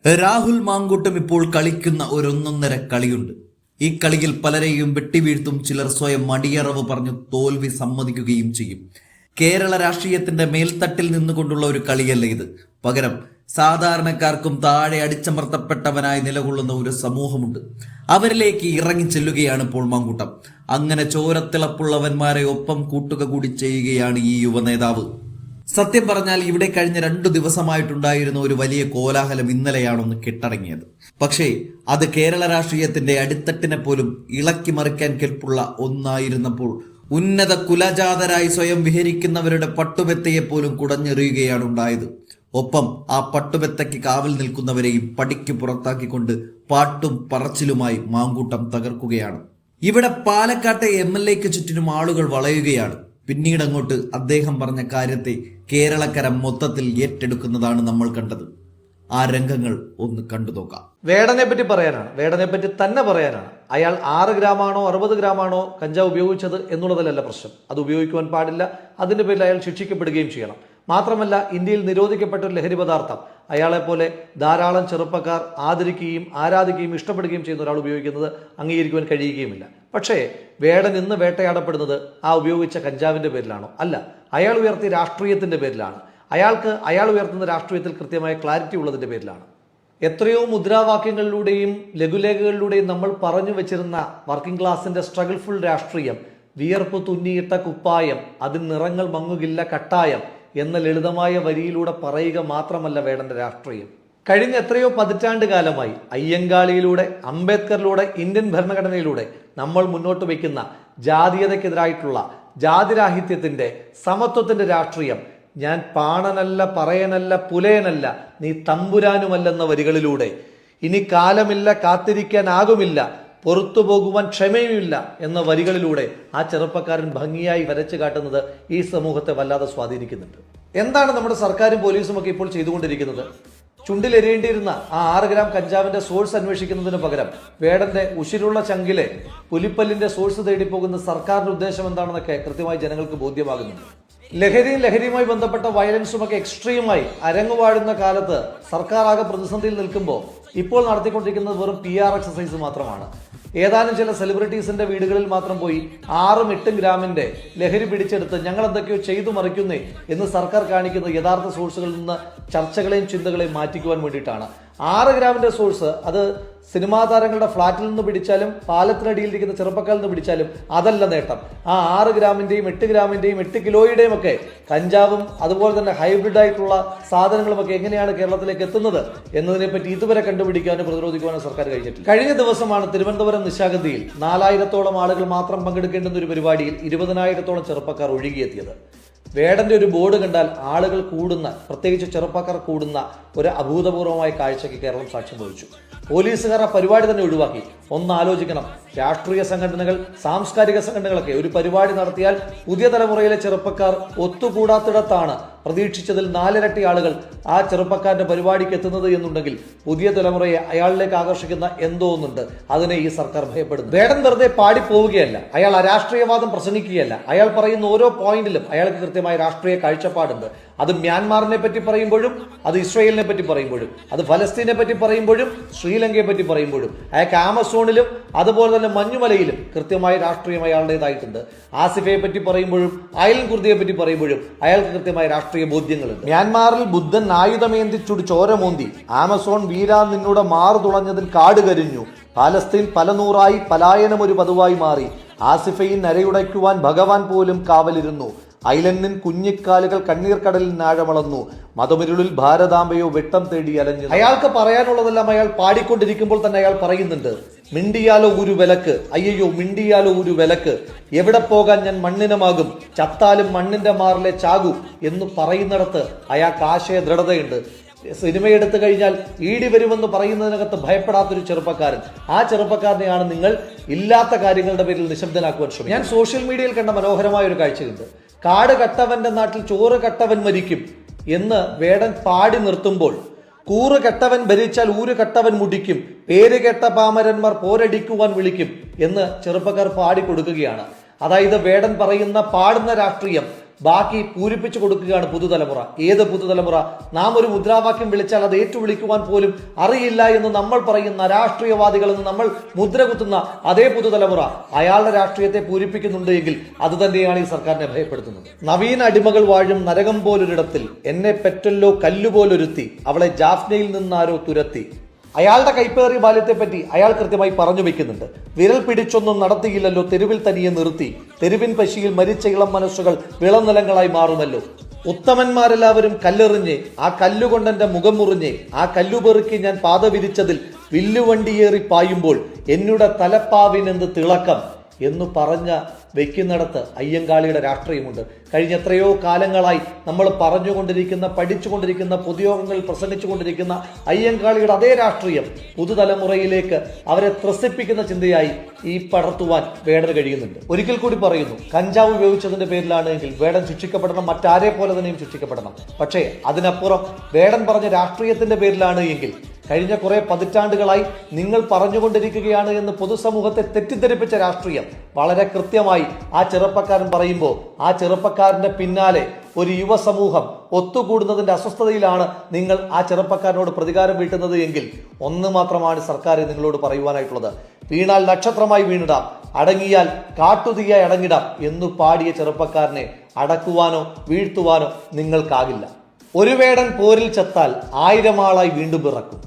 രാഹുൽ മാങ്കൂട്ടം ഇപ്പോൾ കളിക്കുന്ന ഒരൊന്നൊന്നര കളിയുണ്ട്. ഈ കളിയിൽ പലരെയും വെട്ടിവീഴ്ത്തും, ചിലർ സ്വയം മടിയറവ് പറഞ്ഞു തോൽവി സമ്മതിക്കുകയും ചെയ്യും. കേരള രാഷ്ട്രീയത്തിന്റെ മേൽത്തട്ടിൽ നിന്നുകൊണ്ടുള്ള ഒരു കളിയല്ല ഇത്. പകരം സാധാരണക്കാർക്കും താഴെ അടിച്ചമർത്തപ്പെട്ടവനായി നിലകൊള്ളുന്ന ഒരു സമൂഹമുണ്ട്. അവരിലേക്ക് ഇറങ്ങി ചെല്ലുകയാണ് ഇപ്പോൾ മാങ്കൂട്ടം. അങ്ങനെ ചോരത്തിളപ്പുള്ളവന്മാരെ ഒപ്പം കൂട്ടുക കൂടി ചെയ്യുകയാണ് ഈ യുവനേതാവ്. സത്യം പറഞ്ഞാൽ ഇവിടെ കഴിഞ്ഞ 2 ദിവസമായിട്ടുണ്ടായിരുന്ന ഒരു വലിയ കോലാഹലം ഇന്നലെയാണൊന്ന് കെട്ടടങ്ങിയത്. പക്ഷേ അത് കേരള രാഷ്ട്രീയത്തിന്റെ അടിത്തട്ടിനെ പോലും ഇളക്കി മറിക്കാൻ കെൽപ്പുള്ള ഒന്നായിരുന്നപ്പോൾ ഉന്നത കുലജാതരായി സ്വയം വിഹരിക്കുന്നവരുടെ പട്ടുമെത്തയെ പോലും കുടഞ്ഞെറിയുകയാണ് ഉണ്ടായത്. ഒപ്പം ആ പട്ടുമെത്തയ്ക്ക് കാവൽ നിൽക്കുന്നവരെയും പടിക്ക് പുറത്താക്കിക്കൊണ്ട് പാട്ടും പറച്ചിലുമായി മാങ്കൂട്ടം തകർക്കുകയാണ്. ഇവിടെ പാലക്കാട്ടെ MLA-ക്ക് ചുറ്റിനും ആളുകൾ വളയുകയാണ്. പിന്നീട് അങ്ങോട്ട് അദ്ദേഹം പറഞ്ഞ കാര്യത്തെ കേരളക്കര മൊത്തത്തിൽ ഏറ്റെടുക്കുന്നതാണ് നമ്മൾ കണ്ടത്. ആ രംഗങ്ങൾ ഒന്ന് കണ്ടു നോക്കാം. വേടനെ പറ്റി പറയാനാണ്, വേടനെ പറ്റി തന്നെ പറയാനാണ്. അയാൾ 6 ഗ്രാമാണോ 60 ഗ്രാമാണോ കഞ്ചാവ് ഉപയോഗിച്ചത് എന്നുള്ളതിലല്ല പ്രശ്നം. അത് ഉപയോഗിക്കുവാൻ പാടില്ല. അതിന്റെ പേരിൽ അയാൾ ശിക്ഷിക്കപ്പെടുകയും ചെയ്യണം. മാത്രമല്ല, ഇന്ത്യയിൽ നിരോധിക്കപ്പെട്ട ഒരു ലഹരി പദാർത്ഥം അയാളെപ്പോലെ ധാരാളം ചെറുപ്പക്കാർ ആദരിക്കുകയും ആരാധിക്കുകയും ഇഷ്ടപ്പെടുകയും ചെയ്യുന്ന ഒരാൾ ഉപയോഗിക്കുന്നത് അംഗീകരിക്കുവാൻ കഴിയുകയുമില്ല. പക്ഷേ വേടൻ ഇന്ന് വേട്ടയാടപ്പെടുന്നത് ആ ഉപയോഗിച്ച കഞ്ചാവിന്റെ പേരിലാണോ? അല്ല, അയാൾ ഉയർത്തിയ രാഷ്ട്രീയത്തിന്റെ പേരിലാണ്. അയാൾ ഉയർത്തുന്ന രാഷ്ട്രീയത്തിൽ കൃത്യമായ ക്ലാരിറ്റി ഉള്ളതിന്റെ പേരിലാണ്. എത്രയോ മുദ്രാവാക്യങ്ങളിലൂടെയും ലഘുലേഖകളിലൂടെയും നമ്മൾ പറഞ്ഞു വെച്ചിരുന്ന വർക്കിംഗ് ക്ലാസിന്റെ സ്ട്രഗിൾഫുൾ രാഷ്ട്രീയം, വിയർപ്പ് തുന്നിയിട്ട കുപ്പായം, അതിന് നിറങ്ങൾ മങ്ങുകില്ല കട്ടായം എന്ന ലളിതമായ വരിയിലൂടെ പറയുക മാത്രമല്ല വേടന്റെ രാഷ്ട്രീയം. കഴിഞ്ഞ എത്രയോ പതിറ്റാണ്ട് കാലമായി അയ്യങ്കാളിയിലൂടെ, അംബേദ്കറിലൂടെ, ഇന്ത്യൻ ഭരണഘടനയിലൂടെ നമ്മൾ മുന്നോട്ട് വയ്ക്കുന്ന ജാതീയതയ്ക്കെതിരായിട്ടുള്ള ജാതിരാഹിത്യത്തിന്റെ, സമത്വത്തിന്റെ രാഷ്ട്രീയം, ഞാൻ പാണനല്ല, പറയനല്ല, പുലയനല്ല, നീ തമ്പുരാനുമല്ലെന്ന വരികളിലൂടെ, ഇനി കാലമില്ല, കാത്തിരിക്കാനാകുമില്ല, പുറത്തു പോകുവാൻ ക്ഷമയുമില്ല എന്ന വരികളിലൂടെ ആ ചെറുപ്പക്കാരൻ ഭംഗിയായി വരച്ചു കാട്ടുന്നത് ഈ സമൂഹത്തെ വല്ലാതെ സ്വാധീനിക്കുന്നുണ്ട്. എന്താണ് നമ്മുടെ സർക്കാരും പോലീസും ഒക്കെ ഇപ്പോൾ ചെയ്തുകൊണ്ടിരിക്കുന്നത്? ചുണ്ടിലെരിയേണ്ടിയിരുന്ന ആ 6 ഗ്രാം കഞ്ചാവിന്റെ സോഴ്സ് അന്വേഷിക്കുന്നതിന് പകരം വേടന്റെ ഉശിരുള്ള ചങ്കിലെ പുലിപ്പല്ലിന്റെ സോഴ്സ് തേടി പോകുന്ന സർക്കാരിന്റെ ഉദ്ദേശം എന്താണെന്നൊക്കെ കൃത്യമായി ജനങ്ങൾക്ക് ബോധ്യമാകുന്നുണ്ട്. ലഹരിയുമായി ബന്ധപ്പെട്ട വയലൻസും ഒക്കെ എക്സ്ട്രീമായി അരങ്ങുവാഴുന്ന കാലത്ത് സർക്കാർ ആകെ പ്രതിസന്ധിയിൽ നിൽക്കുമ്പോൾ ഇപ്പോൾ നടത്തിക്കൊണ്ടിരിക്കുന്നത് വെറും PR എക്സസൈസ് മാത്രമാണ്. ഏതാനും ചില സെലിബ്രിറ്റീസിന്റെ വീടുകളിൽ മാത്രം പോയി 6-8 ഗ്രാമിന്റെ ലഹരി പിടിച്ചെടുത്ത് ഞങ്ങൾ എന്തൊക്കെയോ ചെയ്തു മറിക്കുന്നേ എന്ന് സർക്കാർ കാണിക്കുന്ന യഥാർത്ഥ സോഴ്സുകളിൽ നിന്ന് ചർച്ചകളെയും ചിന്തകളെയും മാറ്റിക്കുവാൻ വേണ്ടിയിട്ടാണ്. 6 ഗ്രാമിന്റെ സോഴ്സ് അത് സിനിമാ താരങ്ങളുടെ ഫ്ളാറ്റിൽ നിന്ന് പിടിച്ചാലും പാലത്തിനടിയിലിരിക്കുന്ന ചെറുപ്പക്കാരിൽ നിന്ന് പിടിച്ചാലും അതല്ല നേട്ടം. ആ 6 ഗ്രാമിന്റെയും 8 ഗ്രാമിന്റെയും 8 കിലോയുടെയും ഒക്കെ കഞ്ചാവും അതുപോലെ തന്നെ ഹൈബ്രിഡ് ആയിട്ടുള്ള സാധനങ്ങളുമൊക്കെ എങ്ങനെയാണ് കേരളത്തിലേക്ക് എത്തുന്നത് എന്നതിനെപ്പറ്റി ഇതുവരെ കണ്ടുപിടിക്കാനോ പ്രതിരോധിക്കുവാനോ സർക്കാർ കഴിഞ്ഞിട്ടില്ല. കഴിഞ്ഞ ദിവസമാണ് തിരുവനന്തപുരം നിശാഗന്ധിയിൽ 4000-ഓളം ആളുകൾ മാത്രം പങ്കെടുക്കേണ്ടുന്ന ഒരു പരിപാടിയിൽ 20,000-ഓളം ചെറുപ്പക്കാർ ഒഴുകിയെത്തിയത്. വേടന്റെ ഒരു ബോർഡ് കണ്ടാൽ ആളുകൾ കൂടുന്ന, പ്രത്യേകിച്ച് ചെറുപ്പക്കാർ കൂടുന്ന ഒരു അഭൂതപൂർവമായ കാഴ്ചയ്ക്ക് കേരളം സാക്ഷ്യം വഹിച്ചു. പോലീസുകാർ ആ പരിപാടി തന്നെ ഒഴിവാക്കി. ഒന്ന് ആലോചിക്കണം, രാഷ്ട്രീയ സംഘടനകൾ, സാംസ്കാരിക സംഘടനകളൊക്കെ ഒരു പരിപാടി നടത്തിയാൽ പുതിയ തലമുറയിലെ ചെറുപ്പക്കാർ ഒത്തുകൂടാത്തിടത്താണ് പ്രതീക്ഷിച്ചതിൽ 4 ഇരട്ടി ആളുകൾ ആ ചെറുപ്പക്കാരന്റെ പരിപാടിക്ക് എത്തുന്നത് എന്നുണ്ടെങ്കിൽ പുതിയ തലമുറയെ അയാളിലേക്ക് ആകർഷിക്കുന്ന എന്തോ ഒന്നുണ്ട്. അതിനെ ഈ സർക്കാർ ഭയപ്പെടുന്നു. വേടൻ വെറുതെ പാടിപ്പോവുകയല്ല, അയാൾ അരാഷ്ട്രീയവാദം പ്രസംഗിക്കുകയല്ല. അയാൾ പറയുന്ന ഓരോ പോയിന്റിലും അയാൾക്ക് കൃത്യമായ രാഷ്ട്രീയ കാഴ്ചപ്പാടുണ്ട്. അത് മ്യാൻമാറിനെ പറ്റി പറയുമ്പോഴും, അത് ഇസ്രയേലിനെ പറ്റി പറയുമ്പോഴും, അത് ഫലസ്തീനെ പറ്റി പറയുമ്പോഴും, ശ്രീലങ്കയെ പറ്റി പറയുമ്പോഴും, അയാൾക്ക് ആമസോണിലും അതുപോലെ തന്നെ മഞ്ഞുമലയിലും കൃത്യമായ രാഷ്ട്രീയം അയാളുടേതായിട്ടുണ്ട്. ആസിഫയെ പറ്റി പറയുമ്പോഴും അയൽ കുർദിയെ പറ്റി പറയുമ്പോഴും അയാൾക്ക് കൃത്യമായ രാഷ്ട്രീയ ബോധ്യങ്ങളുണ്ട്. മ്യാൻമാറിൽ ബുദ്ധൻ ആയുധമേന്തി ചുടി ചോരമോന്തി, ആമസോൺ വീരാ നിന്നൂടെ മാറു തുളഞ്ഞതിൽ കാട് കരിഞ്ഞു, പാലസ്തീൻ പല നൂറായി പലായനം ഒരു പതിവായി മാറി, ആസിഫയിൽ നരയുടയ്ക്കുവാൻ ഭഗവാൻ പോലും കാവലിരുന്നു, ഐലൻഡിൻ കുഞ്ഞിക്കാലുകൾ കണ്ണീർ കടലിൽ നാഴമളന്നു, മതമിരുളിൽ ഭാരതാംബയോ വെട്ടം തേടി അലഞ്ഞു. അയാൾക്ക് പറയാനുള്ളതെല്ലാം അയാൾ പാടിക്കൊണ്ടിരിക്കുമ്പോൾ തന്നെ അയാൾ പറയുന്നുണ്ട്, മിണ്ടിയാലോ ഒരു വിലക്ക്, അയ്യോ മിണ്ടിയാലോ ഒരു വിലക്ക്, എവിടെ പോകാൻ ഞാൻ മണ്ണിനമാകും, ചത്താലും മണ്ണിന്റെ മാറിലെ ചാകു എന്ന് പറയുന്നിടത്ത് അയാൾക്ക് ആശയ ദൃഢതയുണ്ട്. സിനിമയെടുത്തു കഴിഞ്ഞാൽ ഈടി വരുമെന്ന് പറയുന്നതിനകത്ത് ഭയപ്പെടാത്തൊരു ചെറുപ്പക്കാരൻ, ആ ചെറുപ്പക്കാരനെയാണ് നിങ്ങൾ ഇല്ലാത്ത കാര്യങ്ങളുടെ പേരിൽ നിശബ്ദനാക്കുവാൻ ശ്രമിക്കും. ഞാൻ സോഷ്യൽ മീഡിയയിൽ കണ്ട മനോഹരമായ ഒരു കാഴ്ചയുണ്ട്. കാട് കട്ടവന്റെ നാട്ടിൽ ചോറ് കട്ടവൻ മരിക്കും എന്ന് വേടൻ പാടി നിർത്തുമ്പോൾ, കൂറ് കെട്ടവൻ ഭരിച്ചാൽ ഊര് കെട്ടവൻ മുടിക്കും, പേര് കെട്ട പാമരന്മാർ പോരടിക്കുവാൻ വിളിക്കും എന്ന് ചെറുപ്പക്കാർ പാടിക്കൊടുക്കുകയാണ്. അതായത് വേടൻ പറയുന്ന, പാടുന്ന രാഷ്ട്രീയം ബാക്കി പൂരിപ്പിച്ചു കൊടുക്കുകയാണ് പുതുതലമുറ. ഏത് പുതുതലമുറ? നാം ഒരു മുദ്രാവാക്യം വിളിച്ചാൽ അത് ഏറ്റുവിളിക്കുവാൻ പോലും അറിയില്ല എന്ന് നമ്മൾ പറയുന്ന രാഷ്ട്രീയവാദികളെന്ന് നമ്മൾ മുദ്ര കുത്തുന്ന അതേ പുതുതലമുറ അയാളുടെ രാഷ്ട്രീയത്തെ പൂരിപ്പിക്കുന്നുണ്ട് എങ്കിൽ അത് തന്നെയാണ് ഈ സർക്കാരിനെ ഭയപ്പെടുത്തുന്നത്. നവീന അടിമകൾ വാഴും നരകം പോലൊരിടത്തിൽ എന്നെ പെറ്റല്ലോ കല്ലുപോലൊരുത്തി, അവളെ ജാഫ്നയിൽ നിന്നാരോ തുരത്തി. അയാളുടെ കൈപ്പേറിയ ബാല്യത്തെപ്പറ്റി അയാൾ കൃത്യമായി പറഞ്ഞു വെക്കുന്നുണ്ട്. വിരൽ പിടിച്ചൊന്നും നടത്തിയില്ലല്ലോ, തെരുവിൽ തനിയെ നിർത്തി, തെരുവിൻ പശിയിൽ മരിച്ച ഇളം മനസ്സുകൾ വിളനിലങ്ങളായി മാറുമല്ലോ. ഉത്തമന്മാരെല്ലാവരും കല്ലെറിഞ്ഞ് ആ കല്ലുകൊണ്ടെന്റെ മുഖം മുറിഞ്ഞ് ആ കല്ലുപെറുക്കി ഞാൻ പാത വിരിച്ചതിൽ വില്ലുവണ്ടിയേറി പായുമ്പോൾ എന്നുടെ തലപ്പാവിനെന്ത് തിളക്കം എന്ന് പറഞ്ഞ വെക്കുന്നിടത്ത് അയ്യങ്കാളിയുടെ രാഷ്ട്രീയമുണ്ട്. കഴിഞ്ഞ എത്രയോ കാലങ്ങളായി നമ്മൾ പറഞ്ഞുകൊണ്ടിരിക്കുന്ന, പഠിച്ചുകൊണ്ടിരിക്കുന്ന, പൊതുയോഗങ്ങളിൽ പ്രസംഗിച്ചുകൊണ്ടിരിക്കുന്ന അയ്യങ്കാളിയുടെ അതേ രാഷ്ട്രീയം പുതുതലമുറയിലേക്ക് അവരെ ത്രസിപ്പിക്കുന്ന ചിന്തയായി ഈ പടർത്തുവാൻ വേടന് കഴിയുന്നുണ്ട്. ഒരിക്കൽ കൂടി പറയുന്നു, കഞ്ചാവ് ഉപയോഗിച്ചതിന്റെ പേരിലാണ് എങ്കിൽ വേടൻ ശിക്ഷിക്കപ്പെടണം, മറ്റാരെ പോലെ തന്നെയും ശിക്ഷിക്കപ്പെടണം. പക്ഷേ അതിനപ്പുറം വേടൻ പറഞ്ഞ രാഷ്ട്രീയത്തിന്റെ പേരിലാണ് എങ്കിൽ കഴിഞ്ഞ കുറെ പതിറ്റാണ്ടുകളായി നിങ്ങൾ പറഞ്ഞുകൊണ്ടിരിക്കുകയാണ് എന്ന് പൊതുസമൂഹത്തെ തെറ്റിദ്ധരിപ്പിച്ച രാഷ്ട്രീയം വളരെ കൃത്യമായി ആ ചെറുപ്പക്കാരൻ പറയുമ്പോൾ ആ ചെറുപ്പക്കാരന്റെ പിന്നാലെ ഒരു യുവസമൂഹം ഒത്തുകൂടുന്നതിന്റെ അസ്വസ്ഥതയിലാണ് നിങ്ങൾ ആ ചെറുപ്പക്കാരനോട് പ്രതികാരം വീട്ടുന്നത് എങ്കിൽ ഒന്ന് മാത്രമാണ് സർക്കാർ നിങ്ങളോട് പറയുവാനായിട്ടുള്ളത്. വീണാൽ നക്ഷത്രമായി വീണിടാം, അടങ്ങിയാൽ കാട്ടുതീയായി അടങ്ങിടാം എന്നു പാടിയ ചെറുപ്പക്കാരനെ അടക്കുവാനോ വീഴ്ത്തുവാനോ നിങ്ങൾക്കാകില്ല. ഒരു വേടൻ പോരിൽ ചത്താൽ 1000 ആളായി വീണ്ടും പിറക്കും.